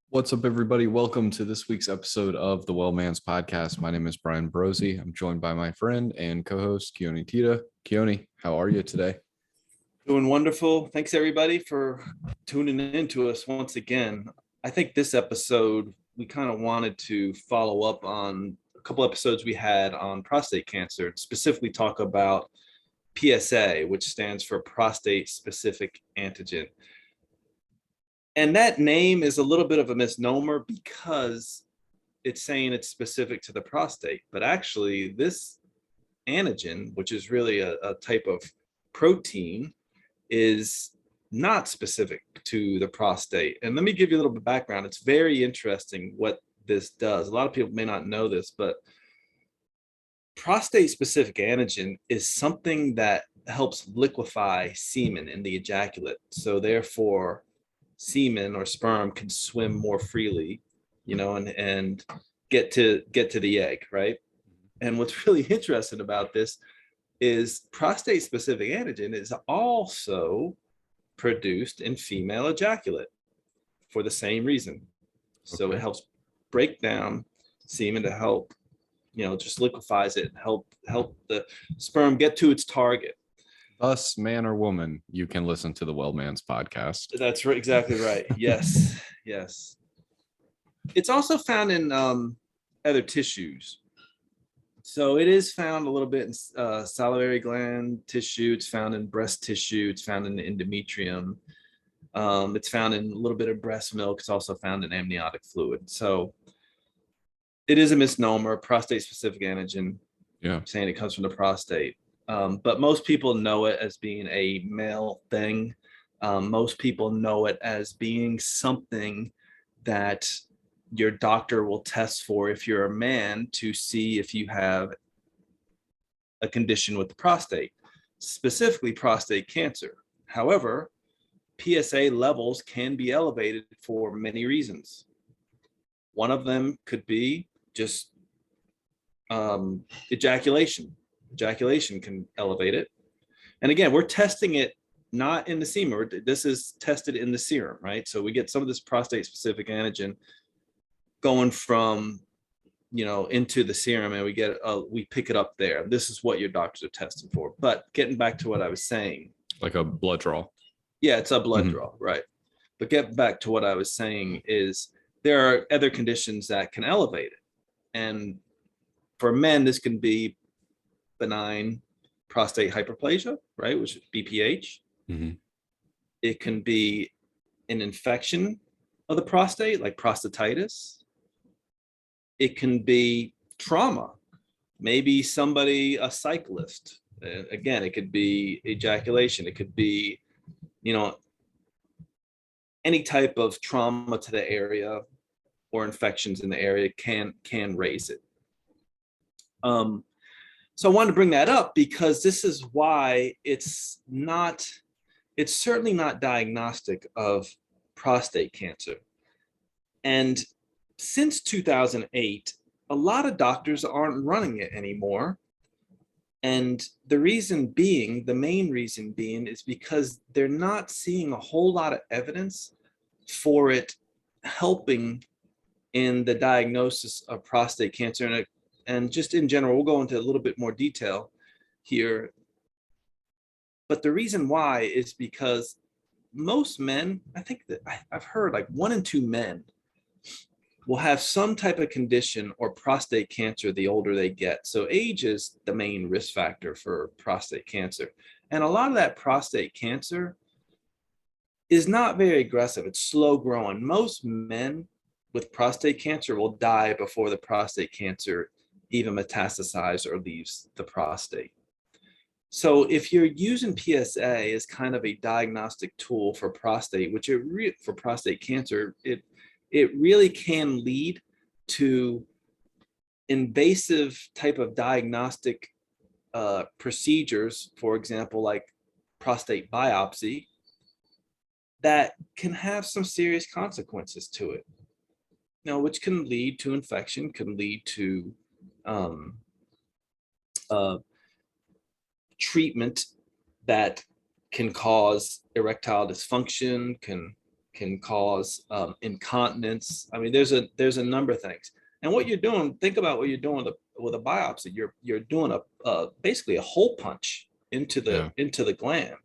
What's up, everybody? Welcome to this week's episode of the Well Man's Podcast. My name is Brian Brosey. I'm joined by my friend and co-host Keoni Tita. Keoni, how are you today? Doing wonderful. Thanks everybody for tuning in to us once again. I think this episode, we kind of wanted to follow up on a couple episodes we had on prostate cancer, specifically talk about PSA, which stands for Prostate-Specific Antigen. And that name is a little bit of a misnomer because it's saying it's specific to the prostate, but actually this antigen, which is really a type of protein, is not specific to the prostate. And let me give you a little bit of background. It's very interesting what this does. A lot of people may not know this, but prostate-specific antigen is something that helps liquefy semen in the ejaculate. So therefore, semen or sperm can swim more freely, and get to the egg, right? And what's really interesting about this is prostate-specific antigen is also produced in female ejaculate for the same reason. So it helps break down semen to help, just liquefies it, help the sperm get to its target. Thus, man or woman, you can listen to the Well Man's Podcast. That's right, exactly right. Yes, yes. It's also found in other tissues. So it is found a little bit in salivary gland tissue. It's found in breast tissue. It's found in the endometrium. It's found in a little bit of breast milk. It's also found in amniotic fluid. So it is a misnomer, prostate-specific antigen, saying it comes from the prostate. But most people know it as being a male thing. Most people know it as being something that your doctor will test for if you're a man to see if you have a condition with the prostate, specifically prostate cancer. However, PSA levels can be elevated for many reasons. One of them could be just ejaculation. Ejaculation can elevate it. And again, we're testing it not in the semen. This is tested in the serum, right? So we get some of this prostate-specific antigen going from, into the serum, and we pick it up there. This is what your doctors are testing for. But getting back to what I was saying, like a blood draw. Yeah, it's a blood draw, right? But get back to what I was saying is there are other conditions that can elevate it. And for men, this can be benign prostate hyperplasia, right, which is BPH. It can be an infection of the prostate, like prostatitis. It can be trauma, maybe somebody, a cyclist. Again, it could be ejaculation. It could be, any type of trauma to the area or infections in the area can raise it. So I wanted to bring that up because this is why it's certainly not diagnostic of prostate cancer. And since 2008, a lot of doctors aren't running it anymore. And the main reason being is because they're not seeing a whole lot of evidence for it helping in the diagnosis of prostate cancer. And just in general, we'll go into a little bit more detail here. But the reason why is because most men, I think that I've heard like 1 in 2 men will have some type of condition or prostate cancer the older they get. So age is the main risk factor for prostate cancer. And a lot of that prostate cancer is not very aggressive. It's slow growing. Most men with prostate cancer will die before the prostate cancer even metastasize or leaves the prostate. So if you're using PSA as kind of a diagnostic tool for prostate, for prostate cancer, it really can lead to invasive type of diagnostic procedures, for example, like prostate biopsy, that can have some serious consequences to it, which can lead to infection, can lead to treatment that can cause erectile dysfunction, can can cause incontinence. I mean, there's a number of things. And what you're doing, think about what you're doing with a biopsy. You're doing basically a hole punch into the gland,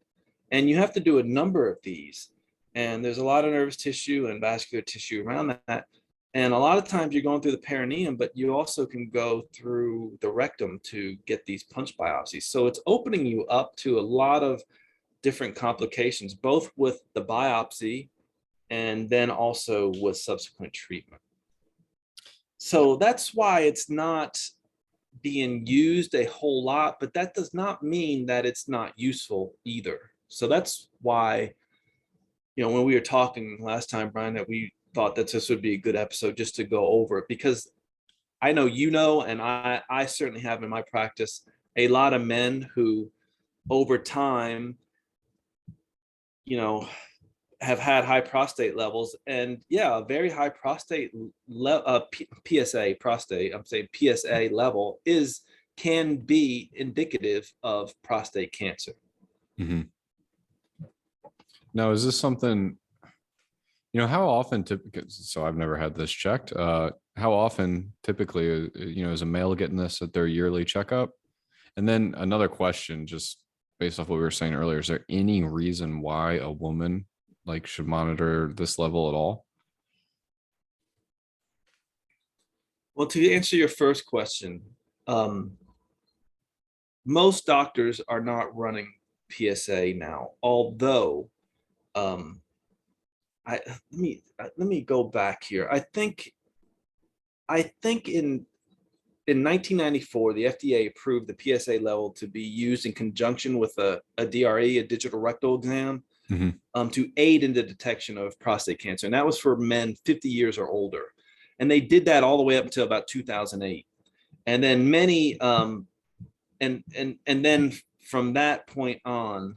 and you have to do a number of these. And there's a lot of nervous tissue and vascular tissue around that. And a lot of times you're going through the perineum, but you also can go through the rectum to get these punch biopsies. So it's opening you up to a lot of different complications, both with the biopsy and then also with subsequent treatment. So that's why it's not being used a whole lot, but that does not mean that it's not useful either. So that's why, when we were talking last time, Brian, that we thought that this would be a good episode just to go over it, because I know, and I certainly have in my practice, a lot of men who over time, have had high prostate levels, and a very high prostate PSA prostate, I'm saying PSA level can be indicative of prostate cancer. Mm-hmm. Now, is this something, how often so I've never had this checked. How often typically, is a male getting this at their yearly checkup? And then another question, just based off what we were saying earlier, is there any reason why a woman should monitor this level at all? Well, to answer your first question, most doctors are not running PSA now, although let me go back here. I think in 1994, the FDA approved the PSA level to be used in conjunction with a DRE, a digital rectal exam, to aid in the detection of prostate cancer. And that was for men 50 years or older. And they did that all the way up until about 2008. And then many, and then from that point on,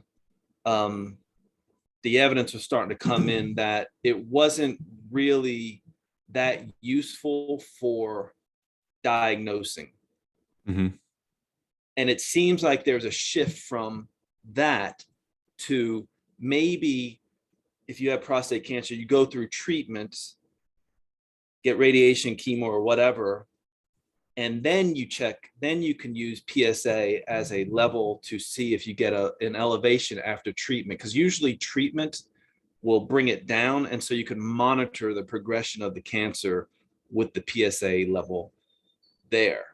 the evidence was starting to come in that it wasn't really that useful for diagnosing. Mm-hmm. And it seems like there's a shift from that to maybe if you have prostate cancer, you go through treatments, get radiation, chemo, or whatever, and then you can use PSA as a level to see if you get an elevation after treatment, because usually treatment will bring it down, and so you can monitor the progression of the cancer with the PSA level there.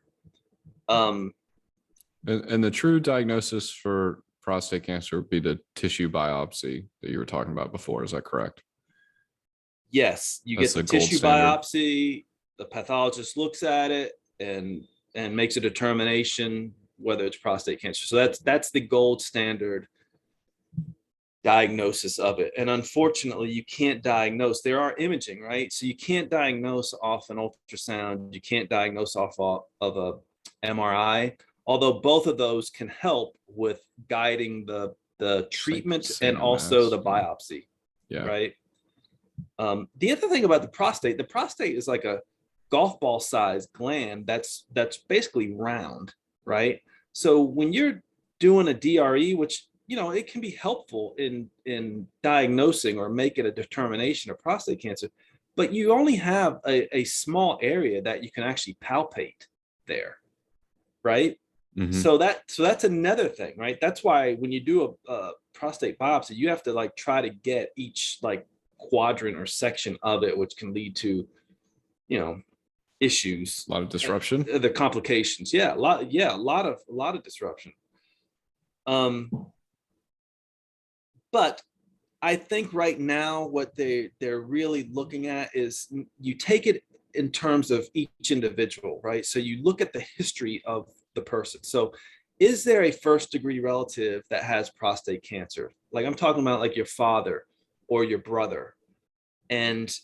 And the true diagnosis for prostate cancer would be the tissue biopsy that you were talking about before. Is that correct? Yes, That's get the tissue biopsy. The pathologist looks at it and makes a determination whether it's prostate cancer. So that's the gold standard diagnosis of it. And unfortunately, you can't diagnose. There are imaging, right? So you can't diagnose off an ultrasound. You can't diagnose off of a MRI, although both of those can help with guiding the treatment and also the biopsy. Yeah. Right. The other thing about the prostate is like a golf ball sized gland that's basically round, right? So when you're doing a DRE, which it can be helpful in diagnosing or making a determination of prostate cancer, but you only have a small area that you can actually palpate there, right? Mm-hmm. So that's another thing, right? That's why when you do a prostate biopsy, you have to try to get each quadrant or section of it, which can lead to issues, a lot of disruption, the complications. A lot of disruption. But I think right now what they're really looking at is you take it in terms of each individual, right? So you look at the history of the person. So is there a first degree relative that has prostate cancer? I'm talking about your father or your brother. And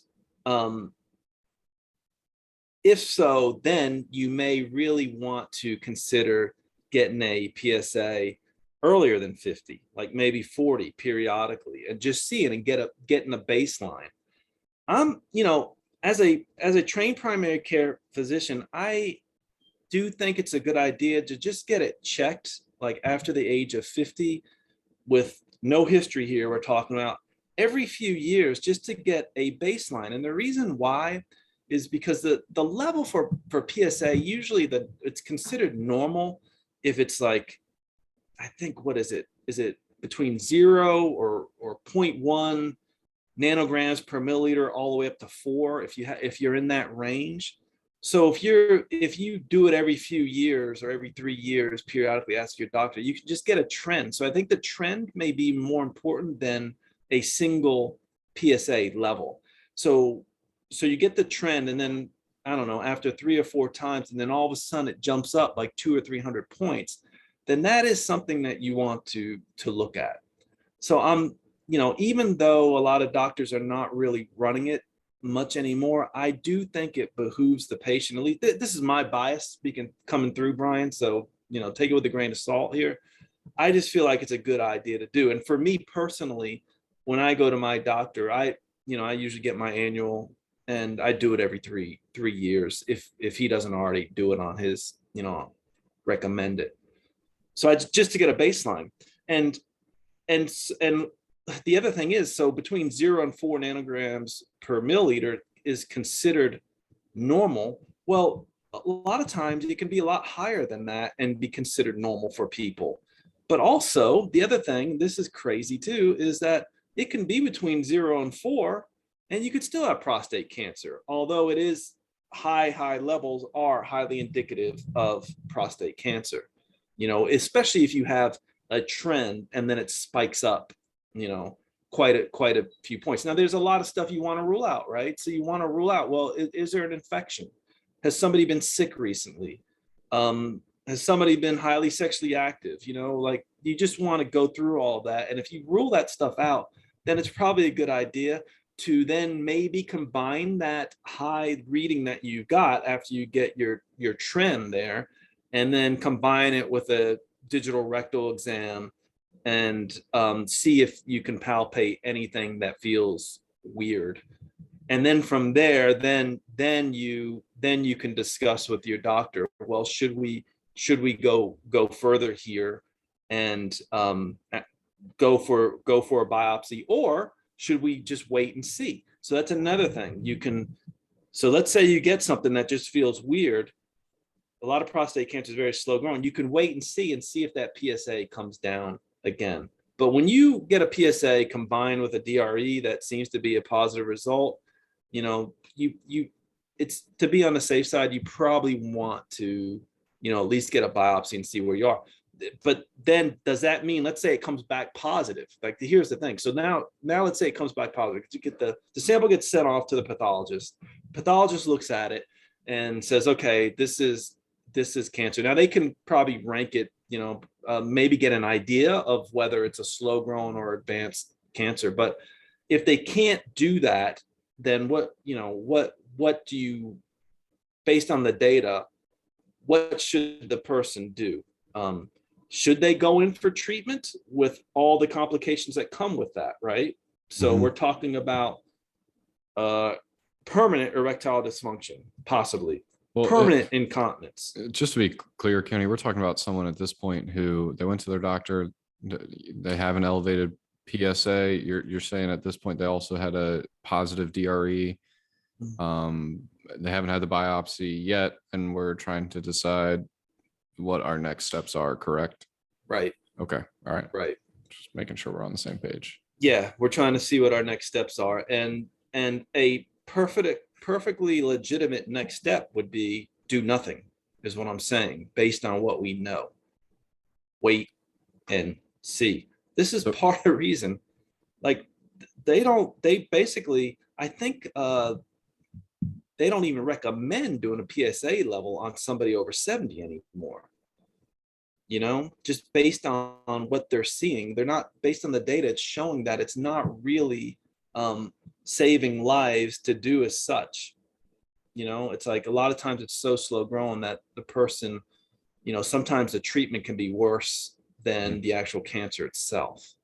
if so, then you may really want to consider getting a PSA earlier than 50, maybe 40 periodically, and just seeing and getting a baseline. As a trained primary care physician, I do think it's a good idea to just get it checked after the age of 50 with no history here. We're talking about every few years just to get a baseline. And the reason why is because the level for PSA, usually it's considered normal if it's like, I think, what is it? Is it between 0 or 0.1 nanograms per milliliter all the way up to 4 if you're in that range. So if you do it every few years or every 3 years, periodically ask your doctor, you can just get a trend. So I think the trend may be more important than a single PSA level. So you get the trend, and then I don't know, after 3 or 4 times, and then all of a sudden it jumps up like 200 or 300 points, then that is something that you want to look at. So even though a lot of doctors are not really running it much anymore, I do think it behooves the patient. At least this is my bias speaking, coming through, Brian. So, take it with a grain of salt here. I just feel like it's a good idea to do. And for me personally, when I go to my doctor, I usually get my annual, and I do it every three years if he doesn't already do it on his, recommend it. So just to get a baseline. And the other thing is, so between 0 and 4 nanograms per milliliter is considered normal. Well, a lot of times it can be a lot higher than that and be considered normal for people. But also the other thing, this is crazy too, is that it can be between 0 and 4 and you could still have prostate cancer, although it is high levels are highly indicative of prostate cancer, especially if you have a trend and then it spikes up, quite a few points. Now, there's a lot of stuff you want to rule out, right? So you want to rule out, well, is there an infection? Has somebody been sick recently? Has somebody been highly sexually active? Like, you just want to go through all of that. And if you rule that stuff out, then it's probably a good idea to then maybe combine that high reading that you got after you get your trend there, and then combine it with a digital rectal exam and see if you can palpate anything that feels weird. And then from there, then you can discuss with your doctor, well, should we go further here and go for a biopsy, or should we just wait and see? So that's another thing you can. So let's say you get something that just feels weird. A lot of prostate cancer is very slow growing. You can wait and see if that PSA comes down again. But when you get a PSA combined with a DRE that seems to be a positive result, it's, to be on the safe side, you probably want to, at least get a biopsy and see where you are. But then does that mean, let's say it comes back positive? Like, here's the thing. So now let's say it comes back positive. You get the sample gets sent off to the pathologist. Pathologist looks at it and says, okay, this is cancer. Now they can probably rank it, maybe get an idea of whether it's a slow growing or advanced cancer. But if they can't do that, then what do you, based on the data, what should the person do? Should they go in for treatment with all the complications that come with that, right? So we're talking about permanent erectile dysfunction, possibly. Well, permanent incontinence. Just to be clear, Keoni, we're talking about someone at this point who they went to their doctor, they have an elevated PSA. You're saying at this point they also had a positive DRE. They haven't had the biopsy yet, and we're trying to decide what our next steps are, correct? Right. Okay. All right. Right. Just making sure we're on the same page. Yeah, we're trying to see what our next steps are. And a perfectly legitimate next step would be do nothing, is what I'm saying, based on what we know. Wait and see. This is part of the reason, like, they basically, I think they don't even recommend doing a PSA level on somebody over 70 anymore. Just based on what they're seeing. They're not, based on the data, it's showing that it's not really saving lives to do as such. It's like a lot of times it's so slow growing that the person, sometimes the treatment can be worse than the actual cancer itself.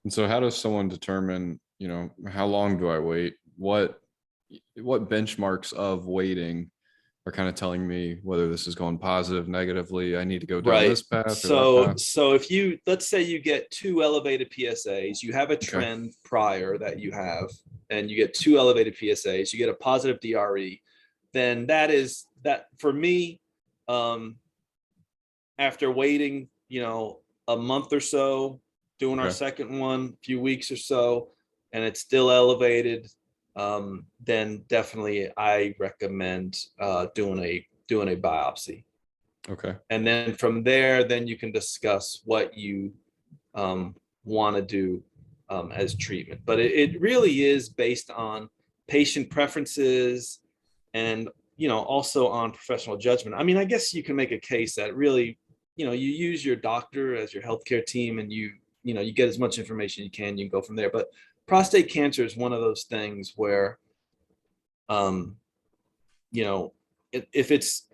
And so how does someone determine, how long do I wait? What benchmarks of waiting are kind of telling me whether this is going positive, negatively. I need to go down Right. this path or that So, path. so if you, let's say you get 2 elevated PSAs, you have a Okay. trend prior that you have, and you get 2 elevated PSAs, you get a positive DRE, then that is that for me, um, after waiting, a month or so, doing our Okay. second one, a few weeks or so, and it's still elevated, then definitely I recommend doing a biopsy. Okay. And then from there, then you can discuss what you want to do as treatment. But it really is based on patient preferences and also on professional judgment. I mean, I guess you can make a case that really, you use your doctor as your healthcare team, and you get as much information you can go from there. But prostate cancer is one of those things where um, you know if it's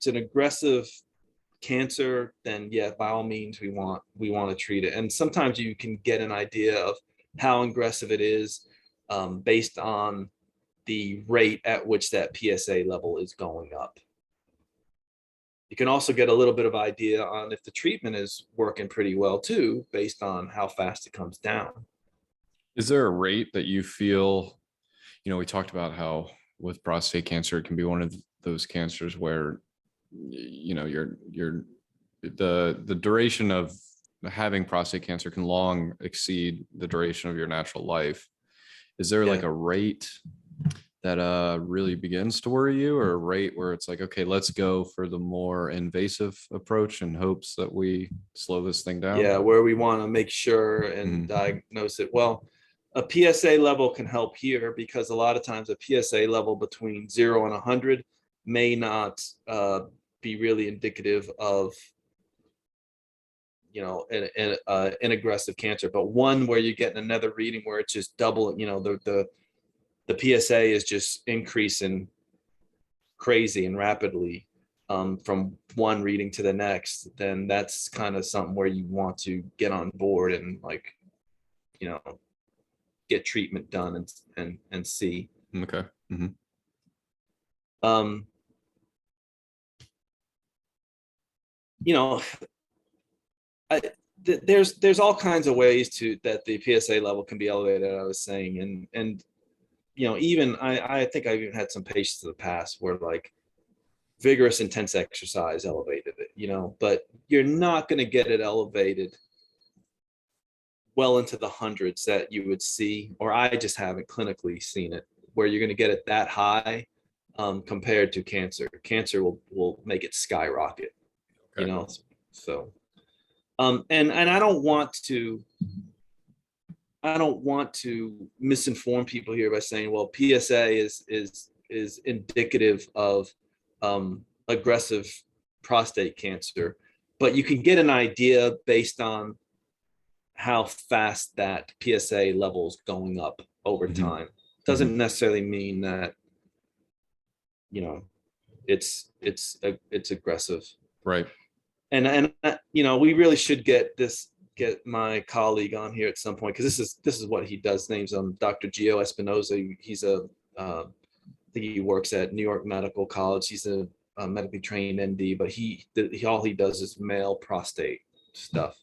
an aggressive cancer, then yeah, by all means we want to treat it. And sometimes you can get an idea of how aggressive it is based on the rate at which that PSA level is going up. You can also get a little bit of idea on if the treatment is working pretty well too, based on how fast it comes down. Is there a rate that you feel, we talked about how with prostate cancer, it can be one of those cancers where, the duration of having prostate cancer can long exceed the duration of your natural life. Is there like Yeah. a rate that really begins to worry you, or a rate where it's like, okay, let's go for the more invasive approach in hopes that we slow this thing down? Yeah, where we want to make sure and Mhm. diagnose it. Well, a PSA level can help here because a lot of times a PSA level between 0 and 100 may not be really indicative of an aggressive cancer, but one where you're getting another reading where it's just double, the PSA is just increasing crazy and rapidly from one reading to the next, then that's kind of something where you want to get on board and you know get treatment done and see. Okay. Mhm. Um, you know, I, there's all kinds of ways to that the PSA level can be elevated. I was saying, and even I think I've even had some patients in the past where like vigorous intense exercise elevated it, but you're not going to get it elevated well into the hundreds that you would see, or I just haven't clinically seen it where you're going to get it that high compared to cancer. Cancer will make it skyrocket, Okay. so and I don't want to misinform people here by saying, well, PSA is indicative of aggressive prostate cancer, but you can get an idea based on how fast that PSA level is going up over Mhm. time. Mhm. Doesn't necessarily mean that you know it's aggressive. Right. And we really should get my colleague on here at some point, because this is what he does. His name's Dr. Gio Espinoza. He's I think he works at New York Medical College. He's a medically trained ND, but all he does is male prostate stuff.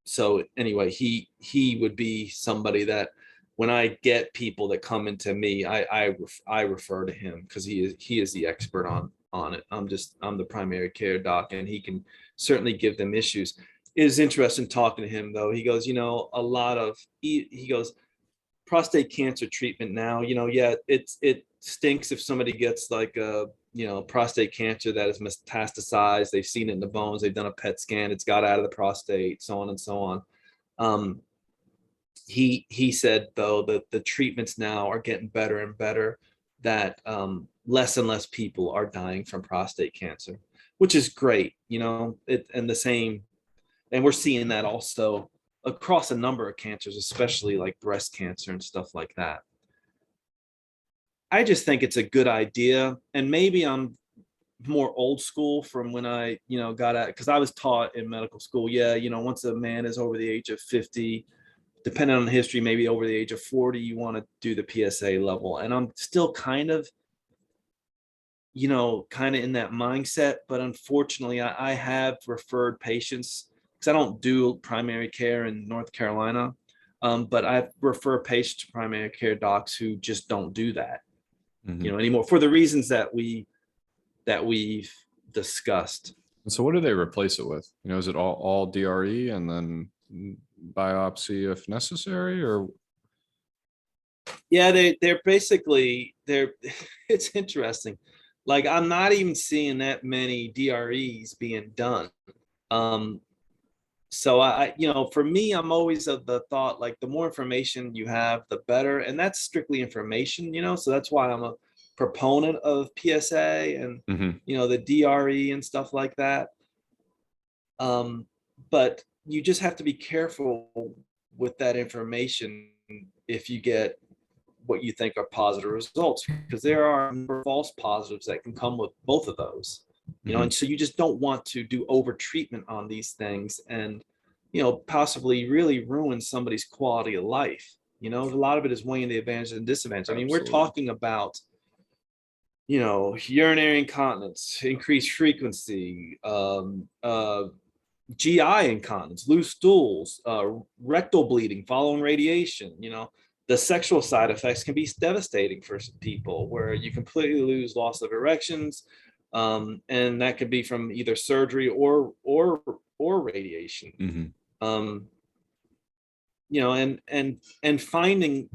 So anyway, he would be somebody that when I get people that come into me, I refer to him because he is the expert on it. I'm the primary care doc, and he can certainly give them issues. It is interesting talking to him though. He goes, a lot of he goes, prostate cancer treatment now, yeah, it stinks if somebody gets like a prostate cancer that is metastasized. They've seen it in the bones, they've done a PET scan, it's got out of the prostate, so on and so on. um, he said though that the treatments now are getting better and better, that less and less people are dying from prostate cancer, which is great. And the same, and we're seeing that also across a number of cancers, especially like breast cancer and stuff like that. I just think it's a good idea, and maybe I'm more old school from when I, got at, because I was taught in medical school, yeah, once a man is over the age of 50, depending on the history, maybe over the age of 40, you want to do the PSA level. And I'm still kind of in that mindset. But unfortunately, I have referred patients, because I don't do primary care in North Carolina, but I refer patients to primary care docs who just don't do that, anymore, for the reasons that we've discussed. So what do they replace it with? Is it all DRE and then biopsy if necessary, or? Yeah, they're basically it's interesting. Like, I'm not even seeing that many DREs being done. So for me, I'm always of the thought, like, the more information you have, the better. And that's strictly information, so that's why I'm a proponent of PSA and, the DRE and stuff like that. But you just have to be careful with that information if you get what you think are positive results, because there are false positives that can come with both of those, and so you just don't want to do over treatment on these things and, possibly really ruin somebody's quality of life. A lot of it is weighing the advantages and disadvantages. I mean, we're talking about, urinary incontinence, increased frequency, GI incontinence, loose stools, rectal bleeding following radiation. The sexual side effects can be devastating for some people, where you completely lose loss of erections, and that could be from either surgery or radiation. And finding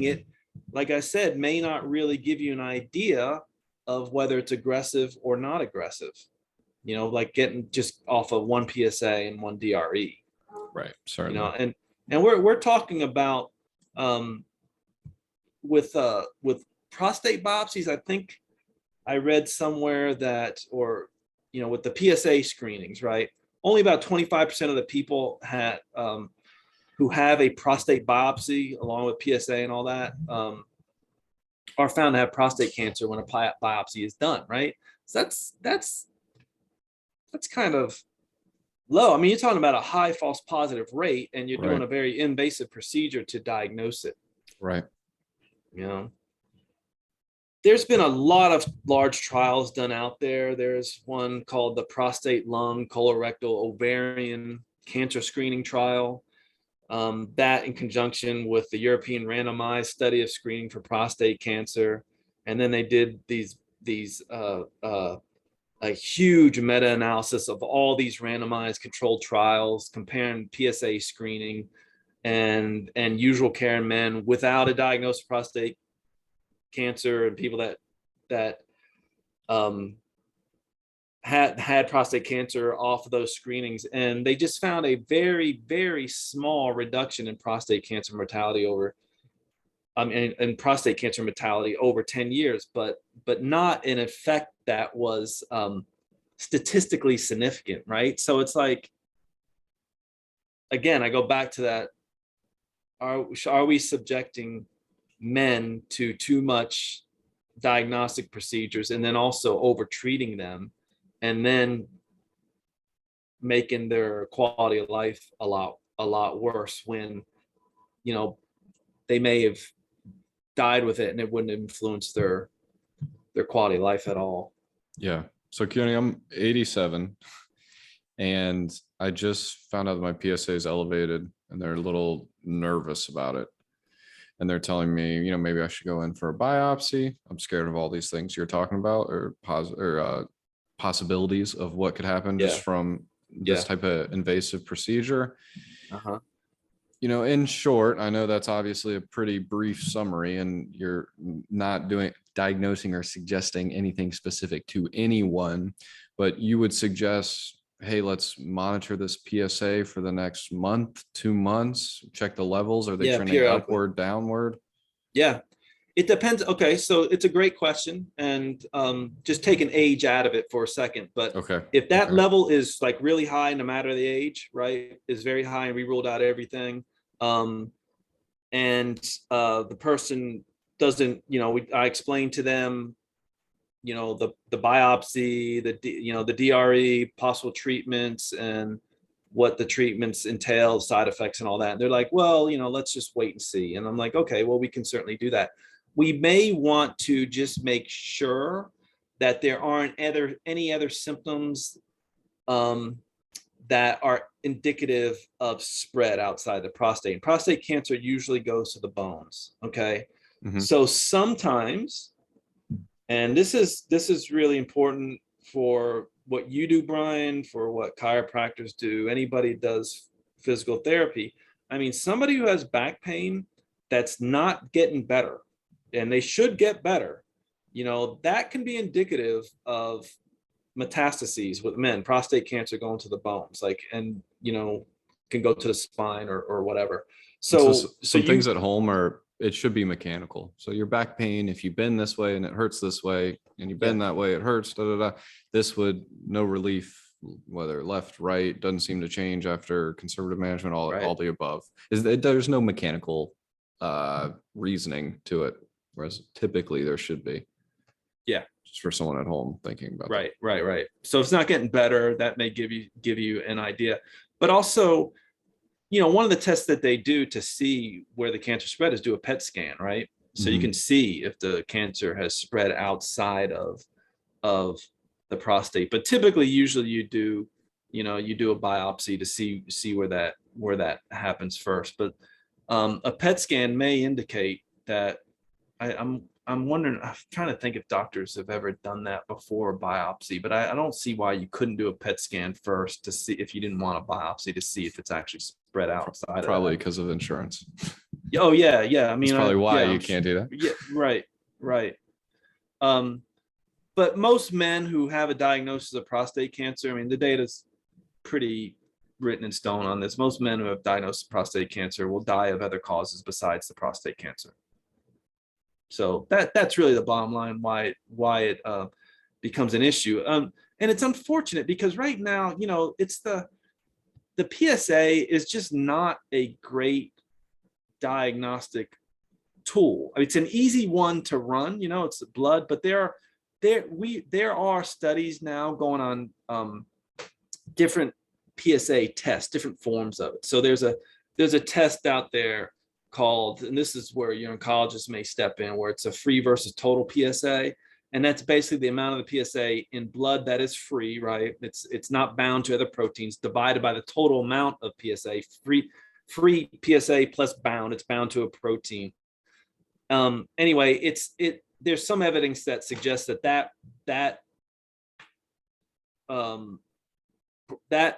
it, like I said, may not really give you an idea of whether it's aggressive or not aggressive. Like getting just off of one PSA and one DRE. Right. Certainly. And we're talking about, with prostate biopsies, I think I read somewhere that, or with the PSA screenings, right, only about 25% of the people who have a prostate biopsy along with PSA and all that, are found to have prostate cancer when a biopsy is done, right? So that's kind of low. I mean, you're talking about a high false positive rate, and you're doing a very invasive procedure to diagnose it. Right. There's been a lot of large trials done out there. There's one called the prostate, lung, colorectal, ovarian cancer screening trial. That in conjunction with the European randomized study of screening for prostate cancer. And then they did these a huge meta-analysis of all these randomized controlled trials comparing PSA screening and usual care in men without a diagnosed prostate cancer, and people that had prostate cancer off of those screenings. And they just found a very, very small reduction in prostate cancer mortality and prostate cancer mortality over 10 years, but not an effect that was statistically significant, right? So it's like, again, I go back to that. Are we subjecting men to too much diagnostic procedures, and then also over treating them, and then making their quality of life a lot worse, when they may have died with it and it wouldn't influence their quality of life at all? Yeah. So Keoni, I'm 87, and I just found out that my PSA is elevated, and they're a little nervous about it. And they're telling me, maybe I should go in for a biopsy. I'm scared of all these things you're talking about, or possibilities of what could happen just from this type of invasive procedure. In short, I know that's obviously a pretty brief summary, and you're not diagnosing or suggesting anything specific to anyone, but you would suggest, hey, let's monitor this PSA for the next month, 2 months, check the levels. Are they trending upward, downward? Yeah, it depends. Okay, so it's a great question, and just take an age out of it for a second. But if that level is like really high, no matter the age, right, is very high, and we ruled out everything, and the person doesn't, I explained to them, the biopsy, the DRE, possible treatments, and what the treatments entail, side effects and all that. And they're like, well, let's just wait and see. And I'm like, okay, well, we can certainly do that. We may want to just make sure that there aren't any other symptoms that are indicative of spread outside the prostate. And prostate cancer usually goes to the bones. Okay. Mhm. So sometimes, and this is really important for what you do, Brian, for what chiropractors do, anybody does physical therapy. I mean, somebody who has back pain that's not getting better, and they should get better, that can be indicative of metastases with men, prostate cancer going to the bones, and can go to the spine or whatever. So some things at home it should be mechanical. So your back pain, if you bend this way and it hurts this way, and you bend that way, it hurts, this would no relief, whether left, right, doesn't seem to change after conservative management, all the above. There's no mechanical reasoning to it, whereas typically there should be. Yeah. Just for someone at home thinking about that. Right. So if it's not getting better, that may give you an idea. But also, one of the tests that they do to see where the cancer spread is do a PET scan, right? So you can see if the cancer has spread outside of the prostate. But typically, usually you do a biopsy to see where that happens first. But a PET scan may indicate that. I'm wondering, I'm trying to think if doctors have ever done that before a biopsy, but I don't see why you couldn't do a PET scan first to see if you didn't want a biopsy to see if it's actually spread outside. Probably because of insurance. Oh yeah. I mean, that's probably why you can't do that. Yeah, right. But most men who have a diagnosis of prostate cancer, I mean, the data's pretty written in stone on this. Most men who have diagnosed prostate cancer will die of other causes besides the prostate cancer. So that's really the bottom line why it becomes an issue. And it's unfortunate because right now, it's the PSA is just not a great diagnostic tool. I mean, it's an easy one to run, it's blood, but there are studies now going on different PSA tests, different forms of it. So there's a test out there called, and this is where your oncologist may step in, where it's a free versus total PSA. And that's basically the amount of the PSA in blood that is free, right? It's not bound to other proteins, divided by the total amount of PSA. Free PSA plus bound, it's bound to a protein. Anyway, there's some evidence that suggests that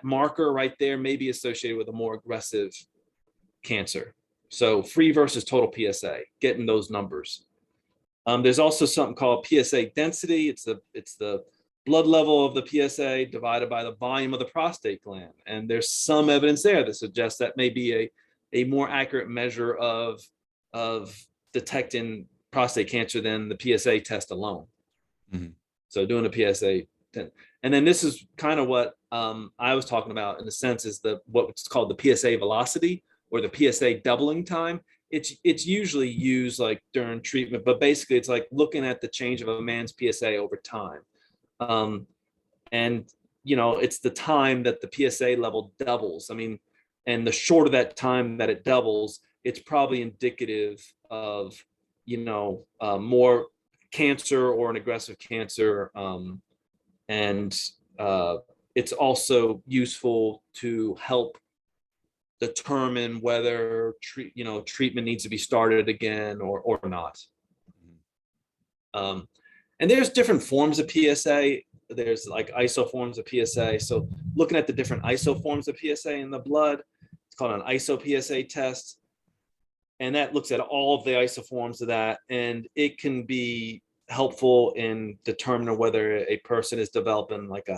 marker right there may be associated with a more aggressive cancer. So free versus total PSA, getting those numbers. There's also something called PSA density. It's the blood level of the PSA divided by the volume of the prostate gland. And there's some evidence there that suggests that may be a more accurate measure of detecting prostate cancer than the PSA test alone. Mm-hmm. So doing a PSA, and then this is kind of what I was talking about in a sense is what's called the PSA velocity, or the PSA doubling time. It's usually used like during treatment, but basically it's like looking at the change of a man's PSA over time. And it's the time that the PSA level doubles. I mean, and the shorter that time that it doubles, it's probably indicative of more cancer or an aggressive cancer. And it's also useful to help determine whether treatment needs to be started again or not. And there's different forms of PSA. There's like isoforms of PSA. So looking at the different isoforms of PSA in the blood, it's called an iso-PSA test. And that looks at all of the isoforms of that. And it can be helpful in determining whether a person is developing like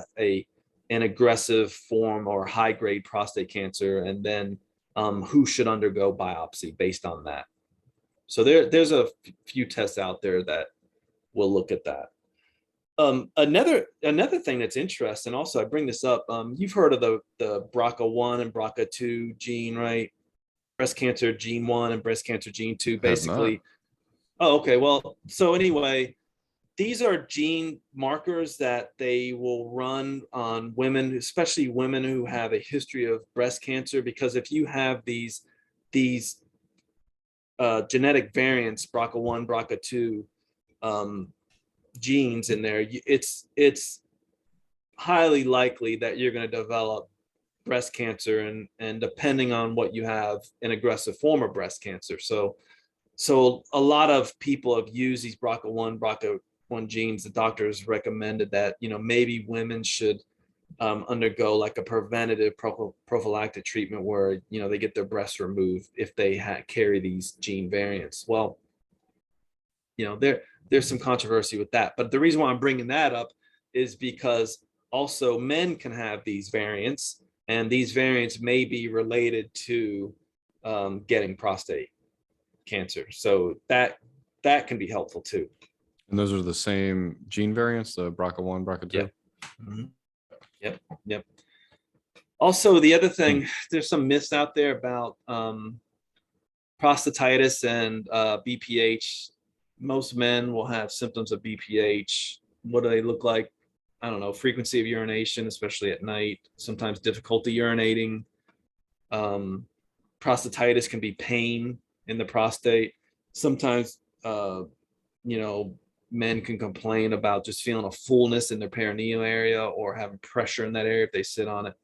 an aggressive form or high-grade prostate cancer, and then who should undergo biopsy based on that. So there's a few tests out there that will look at that. Another thing that's interesting, also I bring this up, you've heard of the BRCA1 and BRCA2 gene, right? Breast cancer gene 1 and breast cancer gene 2, basically. Oh, okay. Well, so anyway, these are gene markers that they will run on women, especially women who have a history of breast cancer, because if you have these genetic variants, BRCA1, BRCA2 genes in there, it's highly likely that you're going to develop breast cancer, and depending on what you have, an aggressive form of breast cancer. So a lot of people have used these BRCA1 genes. The doctors recommended that, maybe women should undergo like a preventative prophylactic treatment where, they get their breasts removed if they carry these gene variants. Well, there's some controversy with that. But the reason why I'm bringing that up is because also men can have these variants, and these variants may be related to getting prostate cancer. So that can be helpful too. And those are the same gene variants, the BRCA1, BRCA2? Yep. Mm-hmm. Yep. Also, the other thing, there's some myths out there about prostatitis and BPH. Most men will have symptoms of BPH. What do they look like? I don't know, frequency of urination, especially at night, sometimes difficulty urinating. Prostatitis can be pain in the prostate. Sometimes, men can complain about just feeling a fullness in their perineal area or having pressure in that area if they sit on it.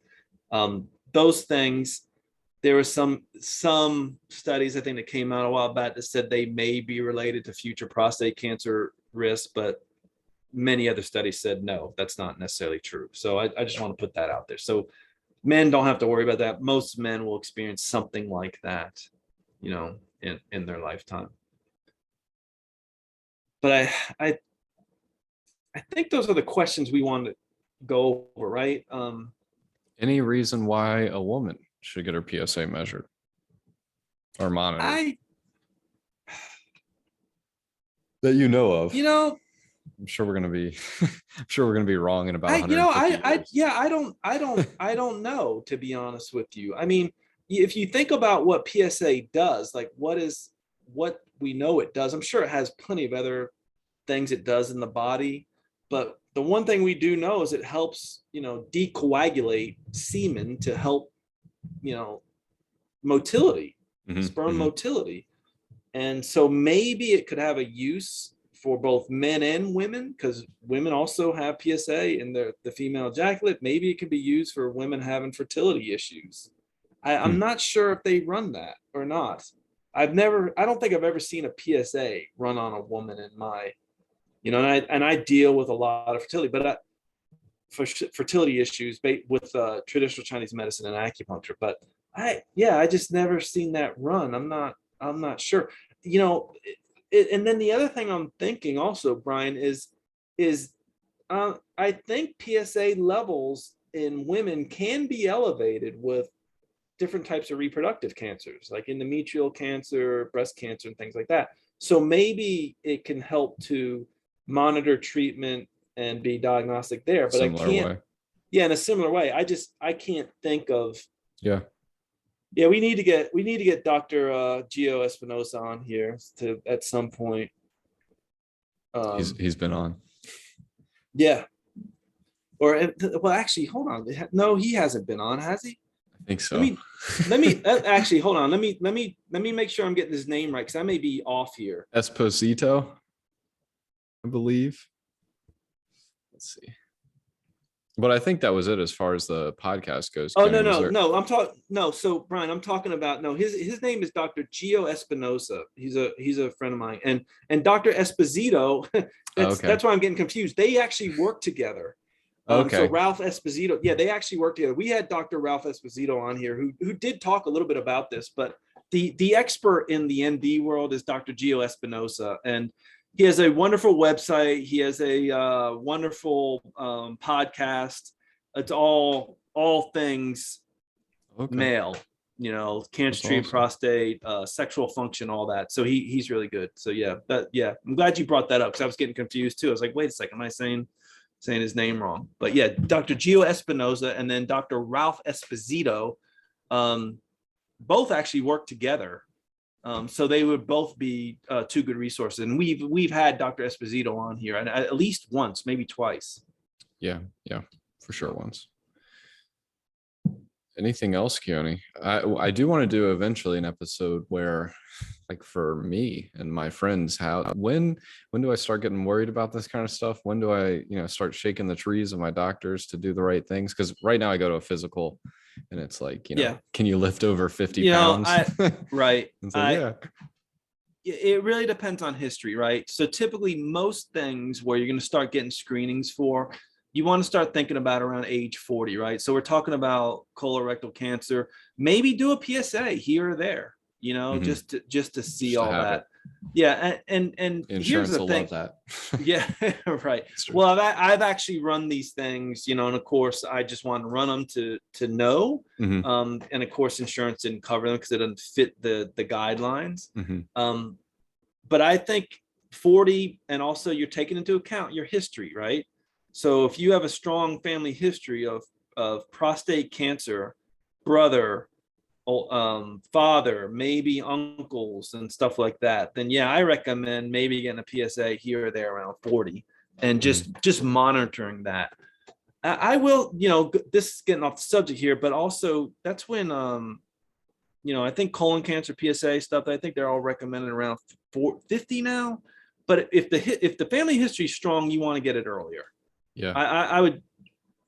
Those things, there were some studies, I think, that came out a while back that said they may be related to future prostate cancer risk, but many other studies said no, that's not necessarily true. So I just want to put that out there. So men don't have to worry about that. Most men will experience something like that, in their lifetime. But I think those are the questions we want to go over, right? Any reason why a woman should get her PSA measured or monitored? That you know of. I'm sure we're gonna be wrong in about 150 years. I don't know, to be honest with you. I mean, if you think about what PSA does, like what we know it does, I'm sure it has plenty of other things it does in the body, but the one thing we do know is it helps, decoagulate semen to help, motility, sperm motility. And so maybe it could have a use for both men and women, because women also have PSA in the female ejaculate. Maybe it can be used for women having fertility issues. I'm not sure if they run that or not. I don't think I've ever seen a PSA run on a woman in my, and I deal with a lot of fertility, but for fertility issues with traditional Chinese medicine and acupuncture. But I just never seen that run. I'm not sure. And then the other thing I'm thinking also, Brian, is I think PSA levels in women can be elevated with different types of reproductive cancers, like endometrial cancer, breast cancer, and things like that. So maybe it can help to monitor treatment and be diagnostic there. But in a similar way. I can't think of. Yeah, we need to get Dr. Gio Espinosa on here at some point. He's been on. Yeah. Actually, hold on. No, he hasn't been on, has he? I think so. Let me actually hold on. Let me make sure I'm getting his name right, because I may be off here. Esposito, I believe. Let's see. But I think that was it as far as the podcast goes. Oh, no. So Brian, I'm talking about, his name is Dr. Gio Espinosa. He's a friend of mine. And Dr. Esposito, that's why I'm getting confused. They actually work together. So Ralph Esposito, they actually work together. We had Dr. Ralph Esposito on here who did talk a little bit about this, but the expert in the MD world is Dr. Gio Espinosa, and he has a wonderful website. He has a wonderful podcast. It's all things male, cancer treatment, prostate, sexual function, all that. So he's really good. So I'm glad you brought that up, because I was getting confused too. I was like, wait a second, am I saying his name wrong? But yeah, Dr. Gio Espinosa and then Dr. Ralph Esposito, both actually work together So they would both be two good resources. And we've had Dr. Esposito on here and at least once, maybe twice. Yeah, for sure once. Anything else, Keoni? I do want to do eventually an episode where, like, for me and my friends, how when do I start getting worried about this kind of stuff? When do I, start shaking the trees of my doctors to do the right things? Because right now I go to a physical and it's like, can you lift over 50 pounds? Right. It's like, yeah. It really depends on history, right? So typically most things where you're going to start getting screenings for, you want to start thinking about around age 40, right? So we're talking about colorectal cancer, maybe do a PSA here or there, just to see all that. It. Yeah. And insurance will love that. Yeah, right. Well, I've actually run these things, and of course I just want to run them to know. And of course insurance didn't cover them because it doesn't fit the guidelines. But I think 40, and also you're taking into account your history, right? So if you have a strong family history of prostate cancer, brother, father, maybe uncles and stuff like that, then yeah, I recommend maybe getting a PSA here or there around 40 and just monitoring that. I will, this is getting off the subject here, but also that's when, I think colon cancer PSA stuff, I think they're all recommended around 50 now. But if the family history is strong, you want to get it earlier. Yeah, I would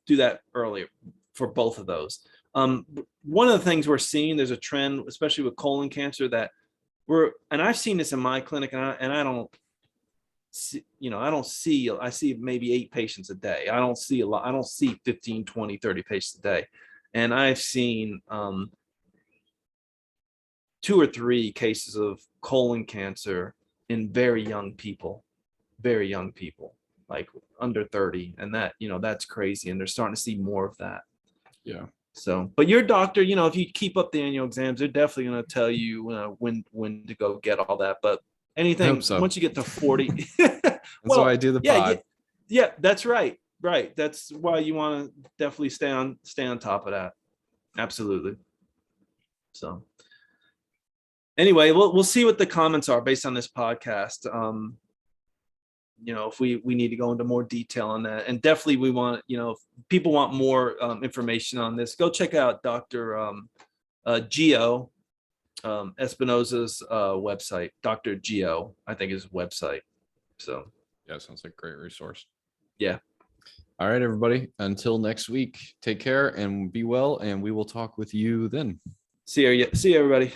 do that earlier for both of those. One of the things we're seeing, there's a trend, especially with colon cancer, that and I've seen this in my clinic, and I don't see, I see maybe 8 patients a day. I don't see a lot. I don't see 15, 20, 30 patients a day. And I've seen 2 or 3 cases of colon cancer in very young people, like under 30. And that, that's crazy. And they're starting to see more of that. Yeah. So, but your doctor, if you keep up the annual exams, they're definitely going to tell you when to go get all that. But anything, once you get to 40, that's why I do the pod. Yeah, that's right. Right. That's why you want to definitely stay on top of that. Absolutely. So anyway, we'll see what the comments are based on this podcast. If we need to go into more detail on that, and definitely we want, if people want more information on this, go check out Dr. Gio Espinosa's website. Dr. Gio, I think, is his website. So yeah, sounds like a great resource. Yeah. All right, everybody. Until next week, take care and be well, and we will talk with you then. See you, everybody.